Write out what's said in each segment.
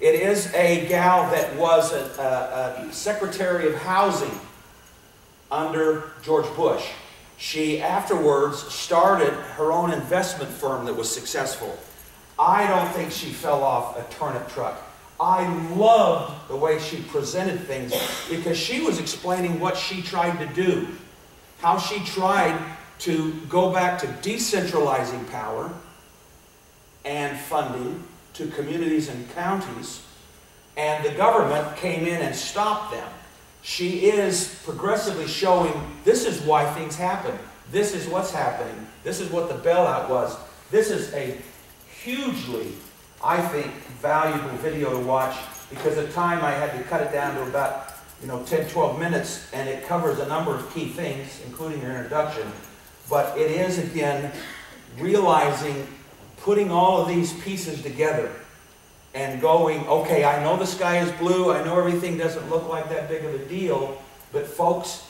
It is a gal that was a Secretary of Housing under George Bush. She afterwards started her own investment firm that was successful. I don't think she fell off a turnip truck. I loved the way she presented things because she was explaining what she tried to do, how she tried to go back to decentralizing power and funding to communities and counties, and the government came in and stopped them. She is progressively showing this is why things happen. This is what's happening. This is what the bailout was. This is a hugely, I think, valuable video to watch because at the time I had to cut it down to about 10, 12 minutes, and it covers a number of key things, including your introduction. But it is, again, realizing, putting all of these pieces together and going, okay, I know the sky is blue, I know everything doesn't look like that big of a deal, but folks,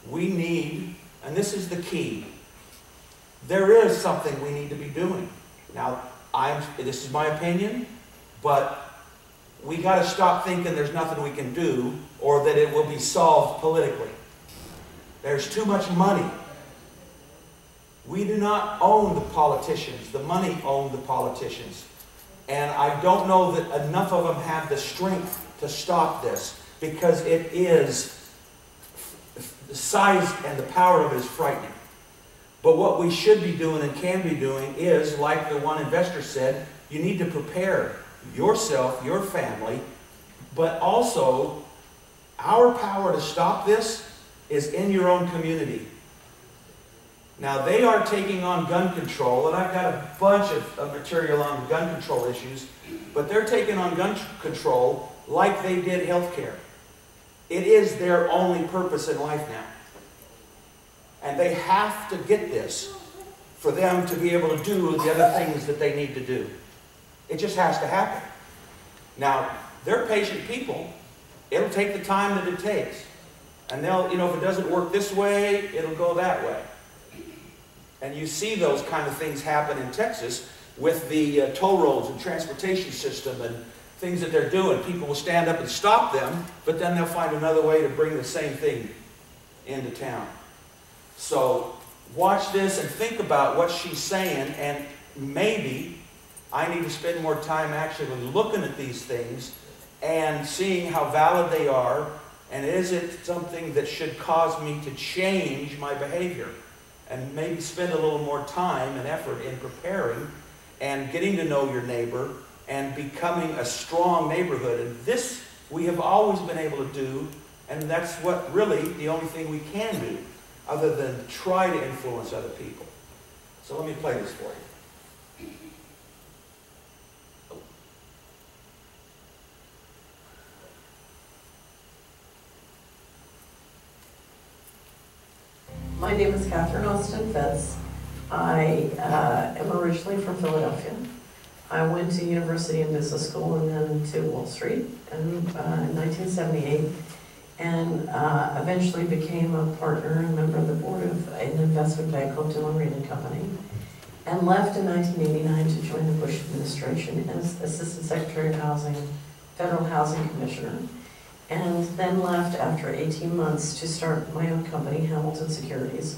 we need, and this is the key, there is something we need to be doing. Now, this is my opinion, but we got to stop thinking there's nothing we can do or that it will be solved politically. There's too much money. We do not own the politicians. The money owns the politicians. And I don't know that enough of them have the strength to stop this because it is, the size and the power of it is frightening. But what we should be doing and can be doing is, like the one investor said, you need to prepare yourself, your family, but also our power to stop this is in your own community. Now, they are taking on gun control, and I've got a bunch of material on gun control issues, but they're taking on gun control like they did healthcare. It is their only purpose in life now. And they have to get this for them to be able to do the other things that they need to do. It just has to happen. Now, they're patient people. It'll take the time that it takes. And they'll, if it doesn't work this way, it'll go that way. And you see those kind of things happen in Texas with the toll roads and transportation system and things that they're doing. People will stand up and stop them, but then they'll find another way to bring the same thing into town. So watch this and think about what she's saying, and maybe I need to spend more time actually looking at these things and seeing how valid they are, and is it something that should cause me to change my behavior, and maybe spend a little more time and effort in preparing and getting to know your neighbor and becoming a strong neighborhood. And this we have always been able to do, and that's what really the only thing we can do other than try to influence other people. So let me play this for you. My name is Catherine Austin Fitz. I am originally from Philadelphia. I went to University and Business School and then to Wall Street in 1978, and eventually became a partner and member of the board of an investment bank called Dillon Read & Company, and left in 1989 to join the Bush administration as Assistant Secretary of Housing, Federal Housing Commissioner, and then left after 18 months to start my own company, Hamilton Securities,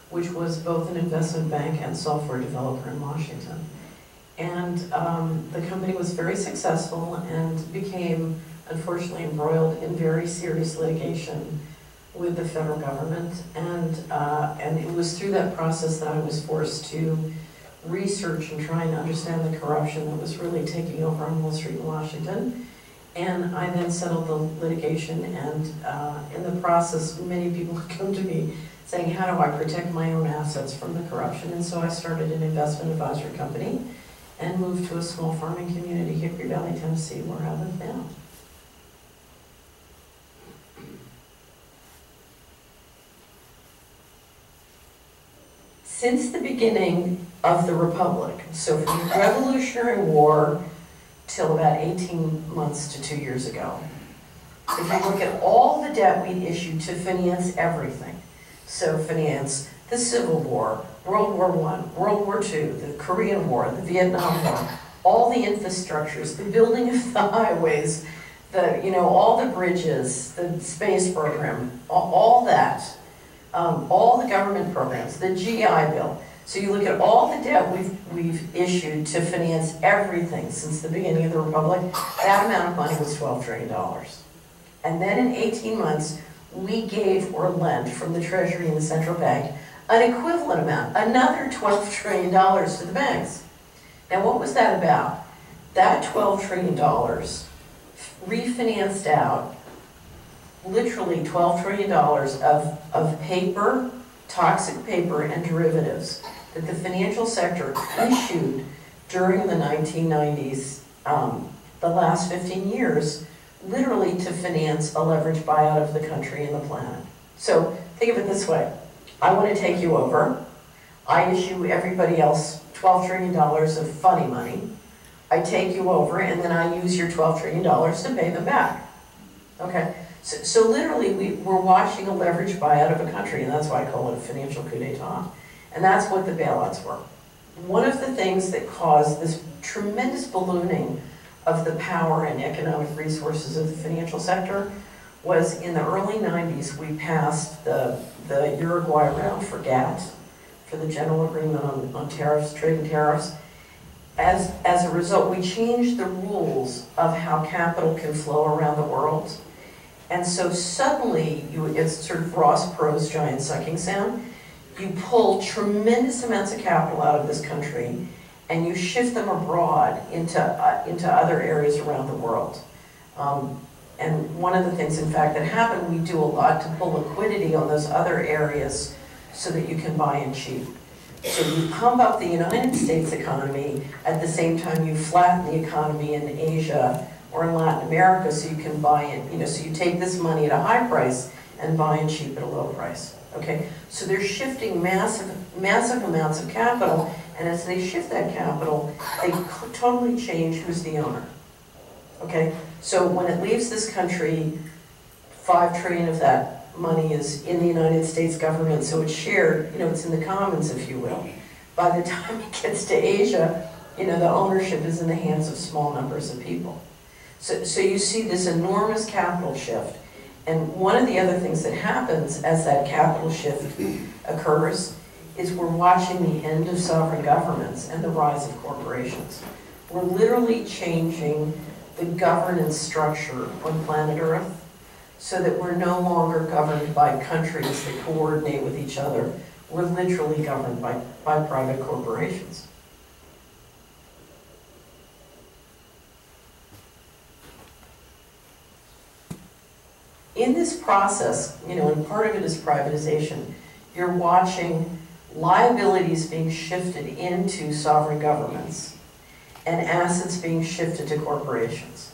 which was both an investment bank and software developer in Washington. And the company was very successful and became, unfortunately, embroiled in very serious litigation with the federal government. And it was through that process that I was forced to research and try and understand the corruption that was really taking over on Wall Street in Washington. And I then settled the litigation, and in the process, many people would come to me saying, how do I protect my own assets from the corruption? And so I started an investment advisory company and moved to a small farming community, Hickory Valley, Tennessee, where I live now. Since the beginning of the Republic, so from the Revolutionary War till about 18 months to 2 years ago, if you look at all the debt we issued to finance everything, so finance the Civil War, World War I, World War II, the Korean War, the Vietnam War, all the infrastructures, the building of the highways, all the bridges, the space program, all that, all the government programs, the GI Bill. So you look at all the debt we've issued to finance everything since the beginning of the Republic, that amount of money was $12 trillion. And then in 18 months, we gave or lent from the Treasury and the central bank an equivalent amount, another $12 trillion to the banks. Now what was that about? That $12 trillion refinanced out literally $12 trillion of paper, toxic paper, and derivatives that the financial sector issued during the 1990s, the last 15 years, literally to finance a leveraged buyout of the country and the planet. So think of it this way. I want to take you over. I issue everybody else $12 trillion of funny money. I take you over, and then I use your $12 trillion to pay them back. Okay? So literally, we're watching a leveraged buyout of a country, and that's why I call it a financial coup d'etat. And that's what the bailouts were. One of the things that caused this tremendous ballooning of the power and economic resources of the financial sector was in the early 90s, we passed the Uruguay round for GATT, for the General Agreement on Tariffs, Trade and Tariffs. As a result, we changed the rules of how capital can flow around the world. And so suddenly, it's sort of Ross Perot's giant sucking sound. You pull tremendous amounts of capital out of this country, and you shift them abroad into other areas around the world. And one of the things, in fact, that happened, we do a lot to pull liquidity on those other areas so that you can buy in cheap. So you pump up the United States economy, at the same time you flatten the economy in Asia or in Latin America so you can buy in, so you take this money at a high price and buy in cheap at a low price. Okay, so they're shifting massive amounts of capital, and as they shift that capital, they totally change who's the owner. Okay, so when it leaves this country, $5 trillion of that money is in the United States government, so it's shared, it's in the commons, if you will. By the time it gets to Asia, the ownership is in the hands of small numbers of people. So you see this enormous capital shift. And one of the other things that happens as that capital shift occurs is we're watching the end of sovereign governments and the rise of corporations. We're literally changing the governance structure on planet Earth so that we're no longer governed by countries that coordinate with each other. We're literally governed by private corporations. In this process, and part of it is privatization, you're watching liabilities being shifted into sovereign governments and assets being shifted to corporations,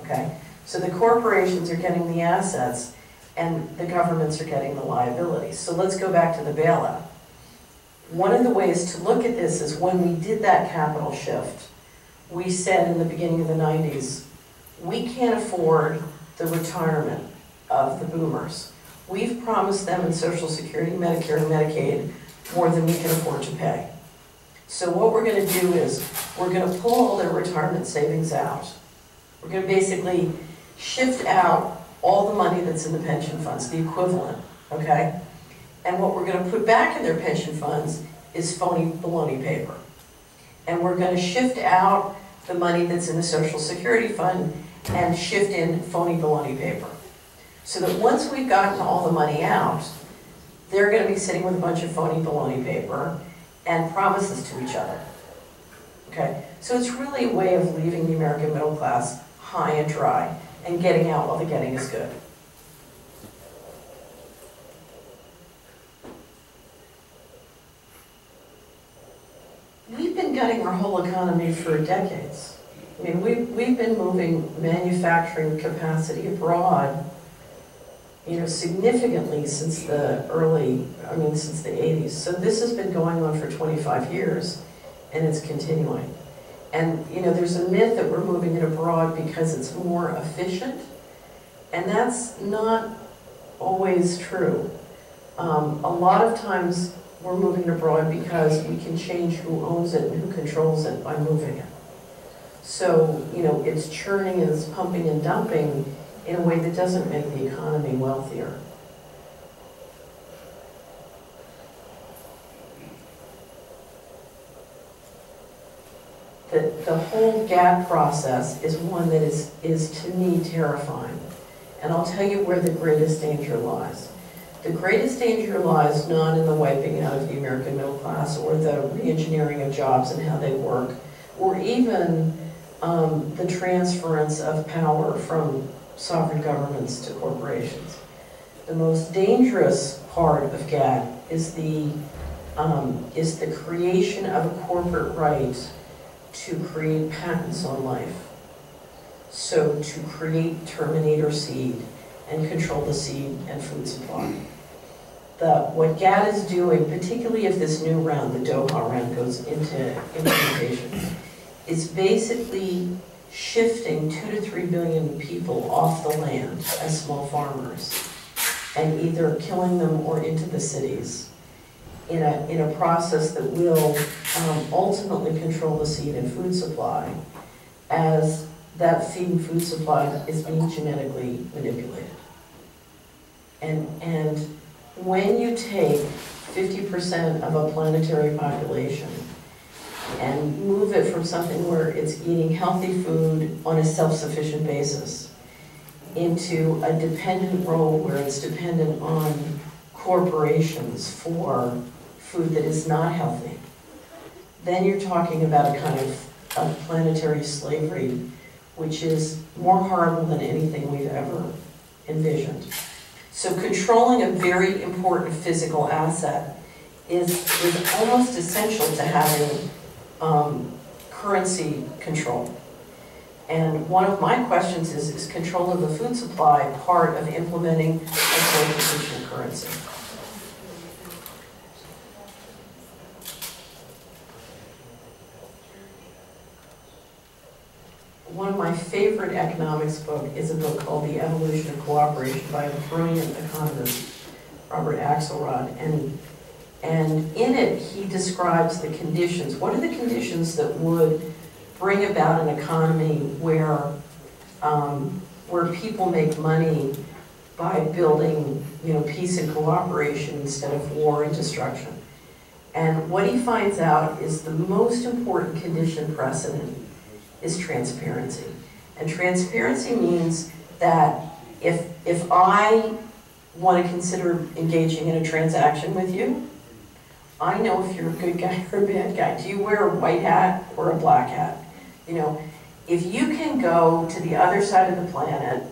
okay? So the corporations are getting the assets and the governments are getting the liabilities. So let's go back to the bailout. One of the ways to look at this is when we did that capital shift, we said in the beginning of the 90s, we can't afford the retirement of the boomers. We've promised them in Social Security, Medicare, and Medicaid more than we can afford to pay. So what we're going to do is we're going to pull all their retirement savings out. We're going to basically shift out all the money that's in the pension funds, the equivalent, okay? And what we're going to put back in their pension funds is phony baloney paper. And we're going to shift out the money that's in the Social Security fund and shift in phony baloney paper. So that once we've gotten all the money out, they're going to be sitting with a bunch of phony baloney paper and promises to each other. Okay? So it's really a way of leaving the American middle class high and dry and getting out while the getting is good. We've been gutting our whole economy for decades. I mean, we've been moving manufacturing capacity abroad significantly since the since the 80s. So this has been going on for 25 years, and it's continuing. And, there's a myth that we're moving it abroad because it's more efficient, and that's not always true. A lot of times we're moving it abroad because we can change who owns it and who controls it by moving it. So, you know, it's churning and it's pumping and dumping in a way that doesn't make the economy wealthier. The whole GATT process is one that is to me terrifying. And I'll tell you where the greatest danger lies. The greatest danger lies not in the wiping out of the American middle class or the re-engineering of jobs and how they work, or even the transference of power from sovereign governments to corporations. The most dangerous part of GATT is the creation of a corporate right to create patents on life. So to create terminator seed and control the seed and food supply. What GATT is doing, particularly if this new round, the Doha round, goes into implementation, is basically shifting 2 to 3 billion people off the land as small farmers and either killing them or into the cities in a process that will ultimately control the seed and food supply as that feed and food supply is being genetically manipulated. And when you take 50% of a planetary population and move it from something where it's eating healthy food on a self-sufficient basis into a dependent role where it's dependent on corporations for food that is not healthy, then you're talking about a kind of planetary slavery which is more horrible than anything we've ever envisioned. So controlling a very important physical asset is almost essential to having currency control. And one of my questions is control of the food supply part of implementing a globalization currency? One of my favorite economics book is a book called The Evolution of Cooperation by a brilliant economist, Robert Axelrod. And in it, he describes the conditions. What are the conditions that would bring about an economy where people make money by building, you know, peace and cooperation instead of war and destruction? And what he finds out is the most important condition precedent is transparency. And transparency means that if I want to consider engaging in a transaction with you, I know if you're a good guy or a bad guy. Do you wear a white hat or a black hat? You know, if you can go to the other side of the planet,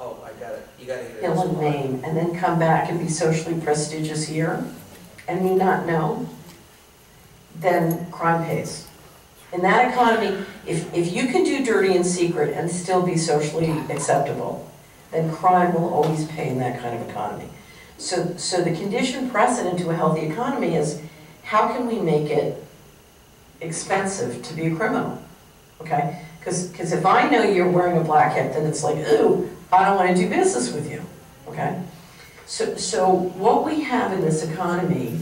Oh, I got it. You got to hear kill this. and maim, and then come back and be socially prestigious here, and me not know, then crime pays. In that economy, if you can do dirty in secret and still be socially acceptable, then crime will always pay in that kind of economy. So the condition precedent to a healthy economy is, how can we make it expensive to be a criminal? Okay? Because if I know you're wearing a black hat, then it's like, ooh, I don't want to do business with you. Okay? So what we have in this economy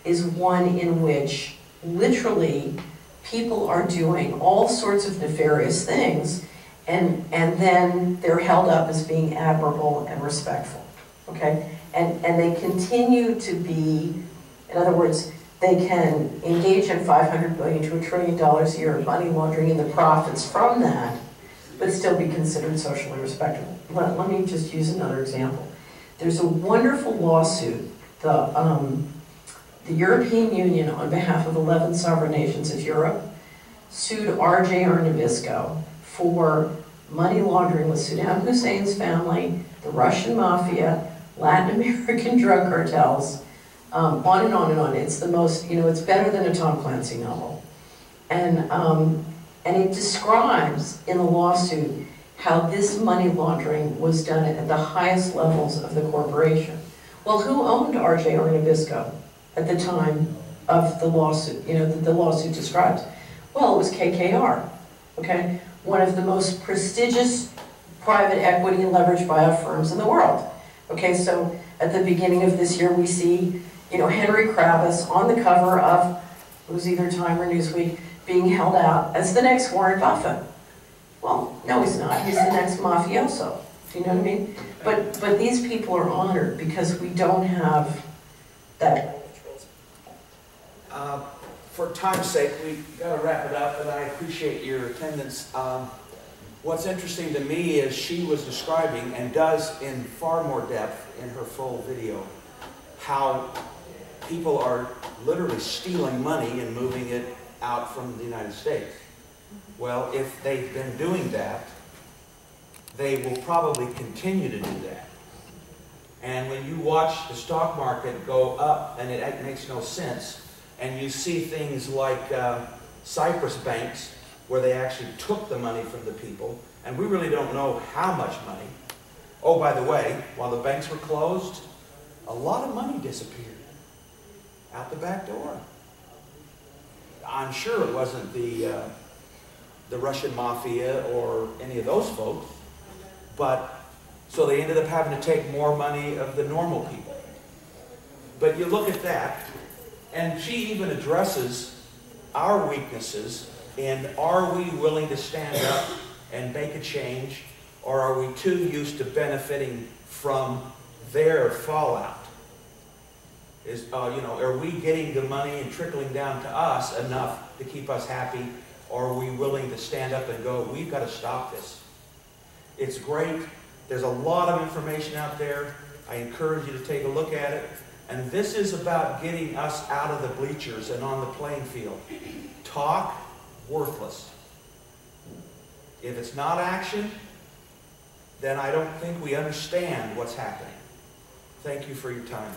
is one in which literally people are doing all sorts of nefarious things, and then they're held up as being admirable and respectful, okay? And they continue to be, in other words, they can engage in $500 billion to $1 trillion a year of money laundering and the profits from that, but still be considered socially respectable. Let me just use another example. There's a wonderful lawsuit, the European Union, on behalf of 11 sovereign nations of Europe, sued RJ Nabisco for money laundering with Saddam Hussein's family, the Russian mafia, Latin American drug cartels, on and on and on. It's the most, you know, it's better than a Tom Clancy novel. And it describes in the lawsuit how this money laundering was done at the highest levels of the corporation. Well, who owned RJ Nabisco at the time of the lawsuit, you know, that the lawsuit describes? Well, it was KKR, okay? One of the most prestigious private equity and leveraged buyout firms in the world. Okay, so at the beginning of this year, we see, you know, Henry Kravis on the cover of, it was either Time or Newsweek, being held out as the next Warren Buffett. Well, no, he's not. He's the next mafioso. Do you know what I mean? But these people are honored because we don't have that. For time's sake, we've got to wrap it up, and I appreciate your attendance. What's interesting to me is she was describing, and does in far more depth in her full video, how people are literally stealing money and moving it out from the United States. Well, if they've been doing that, they will probably continue to do that. And when you watch the stock market go up, and it makes no sense, and you see things like Cyprus banks, where they actually took the money from the people, and we really don't know how much money. Oh, by the way, while the banks were closed, a lot of money disappeared out the back door. I'm sure it wasn't the Russian mafia or any of those folks, but so they ended up having to take more money of the normal people. But you look at that, and she even addresses our weaknesses in, are we willing to stand up and make a change, or are we too used to benefiting from their fallout? Is, you know, are we getting the money and trickling down to us enough to keep us happy, or are we willing to stand up and go, we've got to stop this? It's great. There's a lot of information out there. I encourage you to take a look at it. And this is about getting us out of the bleachers and on the playing field. Talk, worthless. If it's not action, then I don't think we understand what's happening. Thank you for your time.